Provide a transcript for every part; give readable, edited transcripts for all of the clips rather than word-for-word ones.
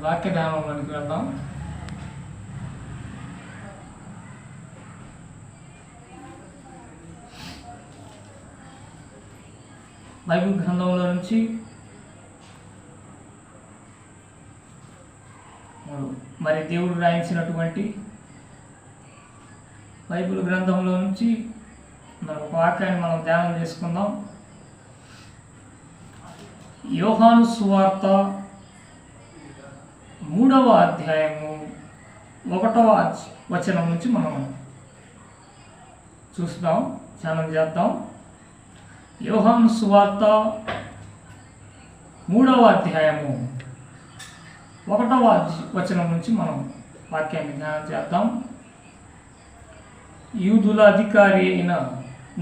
వాక్య ధ్యానంలోనికి వెళ్దాం. బైబిల్ గ్రంథంలో నుంచి మరి దేవుడు రాయించినటువంటి బైబిల్ గ్రంథంలో నుంచి మరి ఒక వాక్యాన్ని మనం ధ్యానం చేసుకుందాం. యోహాను సువార్త 3వ అధ్యాయము 1వ వచనం నుంచి మనం చూద్దాం, ధ్యానం చేద్దాం. యోహాను సువార్త 3వ అధ్యాయము 1వ వచనం నుంచి మనం వాక్యాన్ని ధ్యానం చేద్దాం. యూదుల అధికారి అయిన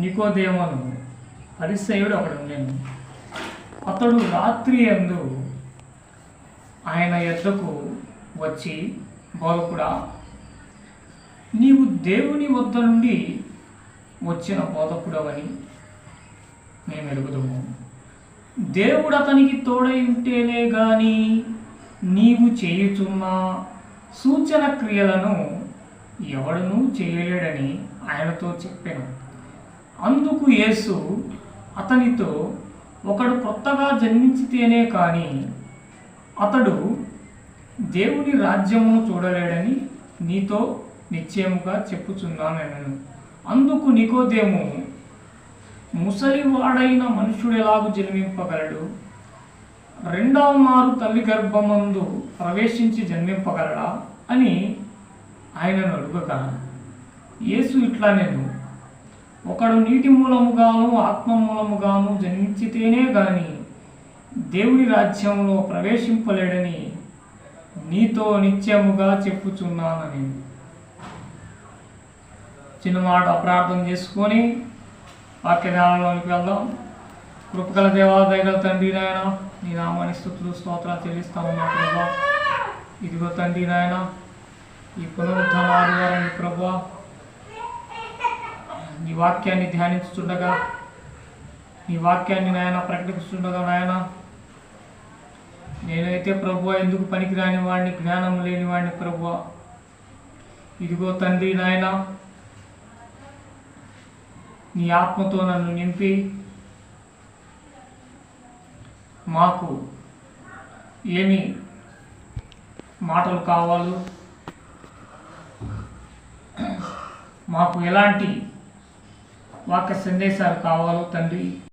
నికోదేమును పరిసయ్యుడు ఒకడు ఉండెను. అతడు రాత్రి యందు ఆయన యొద్దకు వచ్చి, బోధకుడా, నీవు దేవుని వద్ద నుండి వచ్చిన బోధకుడవని మేము ఎరుగుదుము. దేవుడు అతనికి తోడై ఉంటేనే గాని నీవు చేయుచున్న సూచన క్రియలను ఎవడనూ చేయలేడని ఆయనతో చెప్పాను. అందుకు యేసు అతనితో, ఒకడు కొత్తగా జన్మించితేనే కానీ అతడు దేవుని రాజ్యమును చూడలేడని నీతో నిశ్చయముగా చెప్పుచున్నానెనను. అందుకు నికోదేము, ముసలివాడైన మనుషుడు ఎలాగూ జన్మింపగలడు? రెండవ మారు తల్లి గర్భమందు ప్రవేశించి జన్మింపగలడా అని ఆయనను అడుగగా, యేసు ఇట్లా నేను, ఒకడు నీటి మూలముగాను ఆత్మ మూలముగాను జన్మించితేనే గాని దేవుని రాజ్యంలో ప్రవేశింపలేడని నీతో నిత్యముగా చెప్పుచున్నానని. చిన్న మాట ప్రార్థన చేసుకొని వాక్య ధ్యానంలోనికి వెళ్దాం. కృపగల దేవా, దయగల తండ్రి నాయన, నీ నామాన్ని స్తుతులు స్తోత్రాలు చెల్లిస్తాము మా ప్రభా. ఇదిగో తండ్రి నాయన, ఈ పునరుద్ధాన ఆదివారం ప్రభువా, నీ వాక్యాన్ని ధ్యానించుతుండగా, నీ వాక్యాన్ని నాయన ప్రకటిస్తుండగా నాయన, నేనైతే ప్రభువా ఎందుకు పనికిరాని వాడిని, జ్ఞానం లేని వాడిని ప్రభువా. ఇదిగో తండ్రి నాయన, నీ ఆత్మతో నన్ను నింపి మాకు ఏమి మాటలు కావాలో, మాకు ఎలాంటి వాక్య సందేశాలు కావాలో తండ్రి